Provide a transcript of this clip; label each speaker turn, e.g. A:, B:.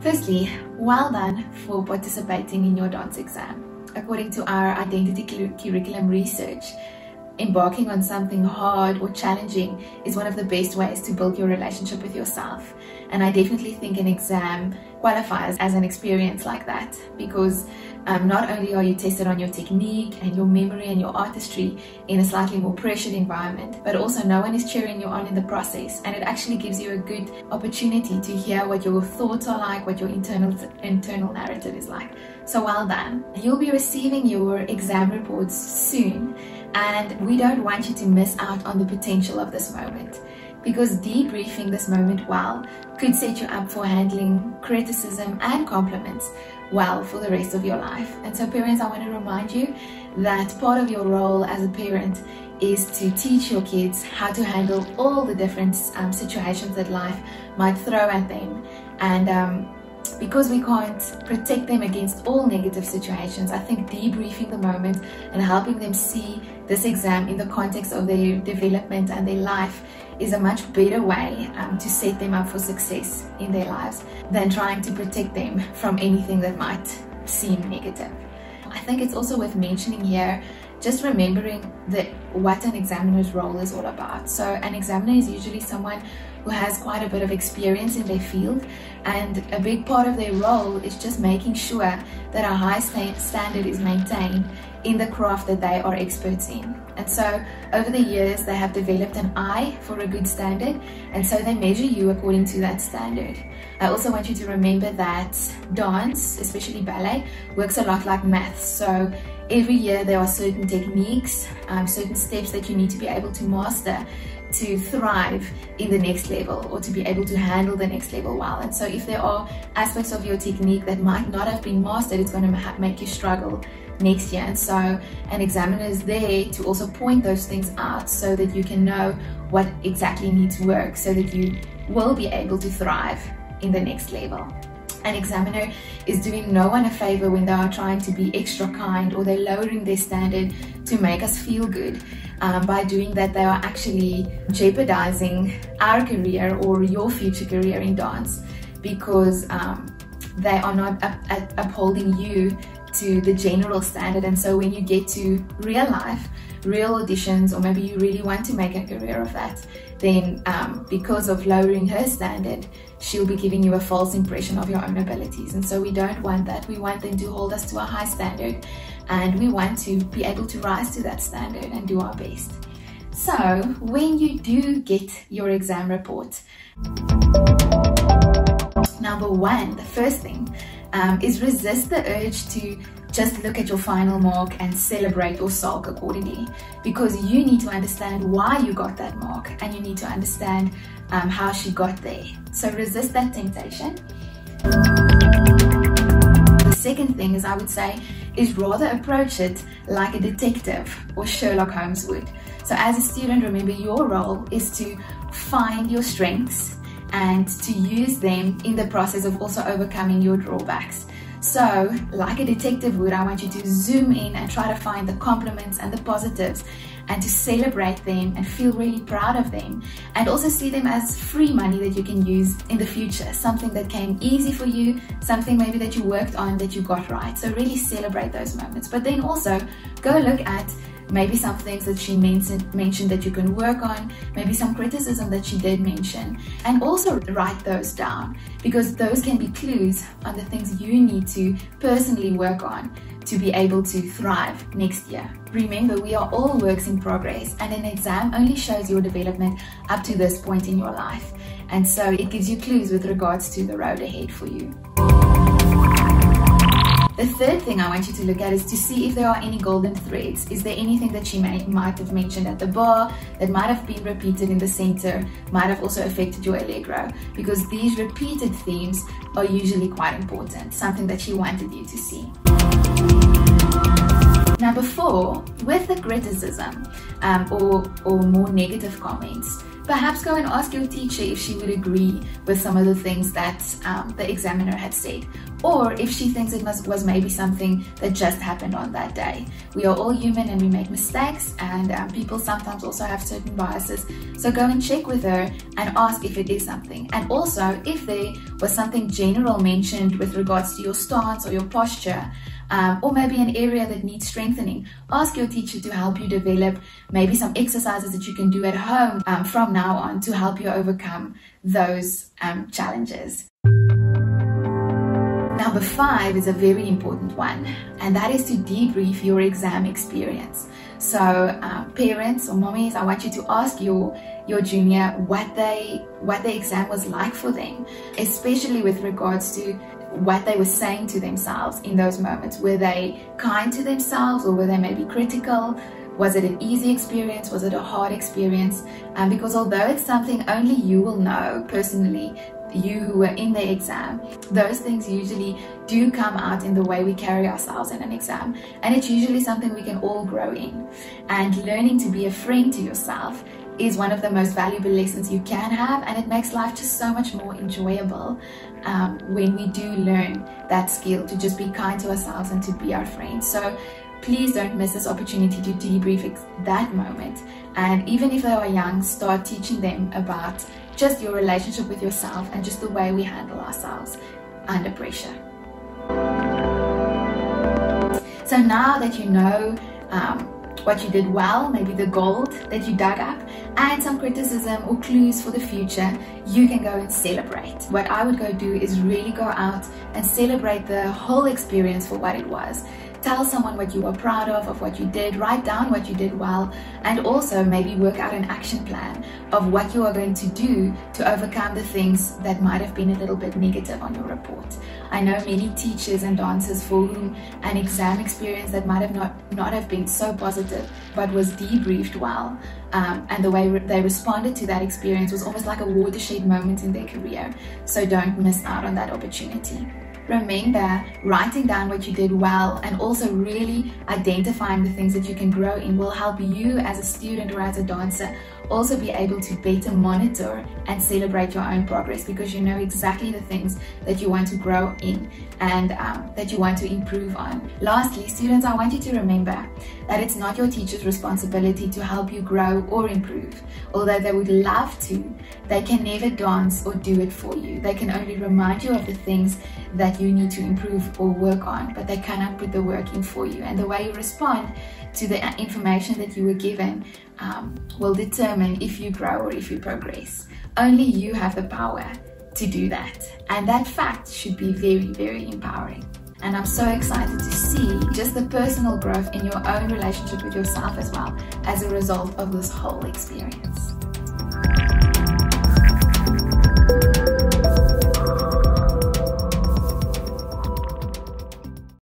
A: Firstly, well done for participating in your dance exam. According to our identity curriculum research, embarking on something hard or challenging is one of the best ways to build your relationship with yourself. And I definitely think an exam qualifies as an experience like that, because not only are you tested on your technique and your memory and your artistry in a slightly more pressured environment, but also no one is cheering you on in the process, and it actually gives you a good opportunity to hear what your thoughts are like, what your internal narrative is like. So well done. You'll be receiving your exam reports soon, and we don't want you to miss out on the potential of this moment, because debriefing this moment well could set you up for handling criticism and compliments well for the rest of your life. And so parents, I want to remind you that part of your role as a parent is to teach your kids how to handle all the different situations that life might throw at them. And because we can't protect them against all negative situations, I think debriefing the moment and helping them see this exam in the context of their development and their life is a much better way to set them up for success in their lives than trying to protect them from anything that might seem negative. I think it's also worth mentioning here, just remembering what an examiner's role is all about. So an examiner is usually someone who has quite a bit of experience in their field, and a big part of their role is just making sure that a high standard is maintained in the craft that they are experts in. And so over the years they have developed an eye for a good standard, and so they measure you according to that standard. I also want you to remember that dance, especially ballet, works a lot like maths. So every year there are certain techniques, certain steps that you need to be able to master to thrive in the next level, or to be able to handle the next level well. And so if there are aspects of your technique that might not have been mastered, it's going to make you struggle next year. And so an examiner is there to also point those things out so that you can know what exactly needs work, so that you will be able to thrive in the next level. An examiner is doing no one a favor when they are trying to be extra kind, or they're lowering their standard to make us feel good. By doing that, they are actually jeopardizing our career or your future career in dance, because they are not upholding you to the general standard. And so when you get to real life, real auditions, or maybe you really want to make a career of that, then because of lowering her standard, she'll be giving you a false impression of your own abilities. And so we don't want that. We want them to hold us to a high standard, and we want to be able to rise to that standard and do our best. So when you do get your exam report, number one, the first thing is resist the urge to just look at your final mark and celebrate or sulk accordingly, because you need to understand why you got that mark, and you need to understand how she got there. So resist that temptation. The second thing is, I would say, is rather approach it like a detective or Sherlock Holmes would. So as a student, remember your role is to find your strengths and to use them in the process of also overcoming your drawbacks. So, like a detective would, I want you to zoom in and try to find the compliments and the positives, and to celebrate them and feel really proud of them, and also see them as free money that you can use in the future, something that came easy for you, something maybe that you worked on that you got right. So really celebrate those moments, but then also go look at maybe some things that she mentioned that you can work on, maybe some criticism that she did mention, and also write those down, because those can be clues on the things you need to personally work on to be able to thrive next year. Remember, we are all works in progress, and an exam only shows your development up to this point in your life, and so it gives you clues with regards to the road ahead for you. The third thing I want you to look at is to see if there are any golden threads. Is there anything that she might have mentioned at the bar that might have been repeated in the center, might have also affected your allegro? Because these repeated themes are usually quite important, something that she wanted you to see. Number four, with the criticism or more negative comments, Perhaps go and ask your teacher if she would agree with some of the things that the examiner had said, or if she thinks it was maybe something that just happened on that day. We are all human and we make mistakes, and people sometimes also have certain biases. So go and check with her and ask if it is something. And also, if there was something general mentioned with regards to your stance or your posture, or maybe an area that needs strengthening, ask your teacher to help you develop maybe some exercises that you can do at home from now on to help you overcome those challenges. Number 5 is a very important one, and that is to debrief your exam experience. So parents or mommies, I want you to ask your junior what the exam was like for them, especially with regards to what they were saying to themselves in those moments. Were they kind to themselves, or were they maybe critical? Was it an easy experience? Was it a hard experience? Because although it's something only you will know personally, you who were in the exam, those things usually do come out in the way we carry ourselves in an exam, and it's usually something we can all grow in. And learning to be a friend to yourself is one of the most valuable lessons you can have, and it makes life just so much more enjoyable when we do learn that skill to just be kind to ourselves and to be our friends. So please don't miss this opportunity to debrief that moment, and even if they are young, start teaching them about just your relationship with yourself and just the way we handle ourselves under pressure. So now that you know what you did well, maybe the gold that you dug up, and some criticism or clues for the future, you can go and celebrate. What I would go do is really go out and celebrate the whole experience for what it was. Tell someone what you are proud of what you did, write down what you did well, and also maybe work out an action plan of what you are going to do to overcome the things that might have been a little bit negative on your report. I know many teachers and dancers for whom an exam experience that might have not have been so positive but was debriefed well, and the way they responded to that experience was almost like a watershed moment in their career. So don't miss out on that opportunity. Remember, writing down what you did well and also really identifying the things that you can grow in will help you as a student or as a dancer also be able to better monitor and celebrate your own progress, because you know exactly the things that you want to grow in and that you want to improve on. Lastly, students, I want you to remember that it's not your teacher's responsibility to help you grow or improve. Although they would love to, they can never dance or do it for you. They can only remind you of the things that you need to improve or work on, but they cannot put the work in for you. And the way you respond to the information that you were given will determine if you grow or if you progress. Only you have the power to do that, and that fact should be very, very empowering. And I'm so excited to see just the personal growth in your own relationship with yourself as well as a result of this whole experience.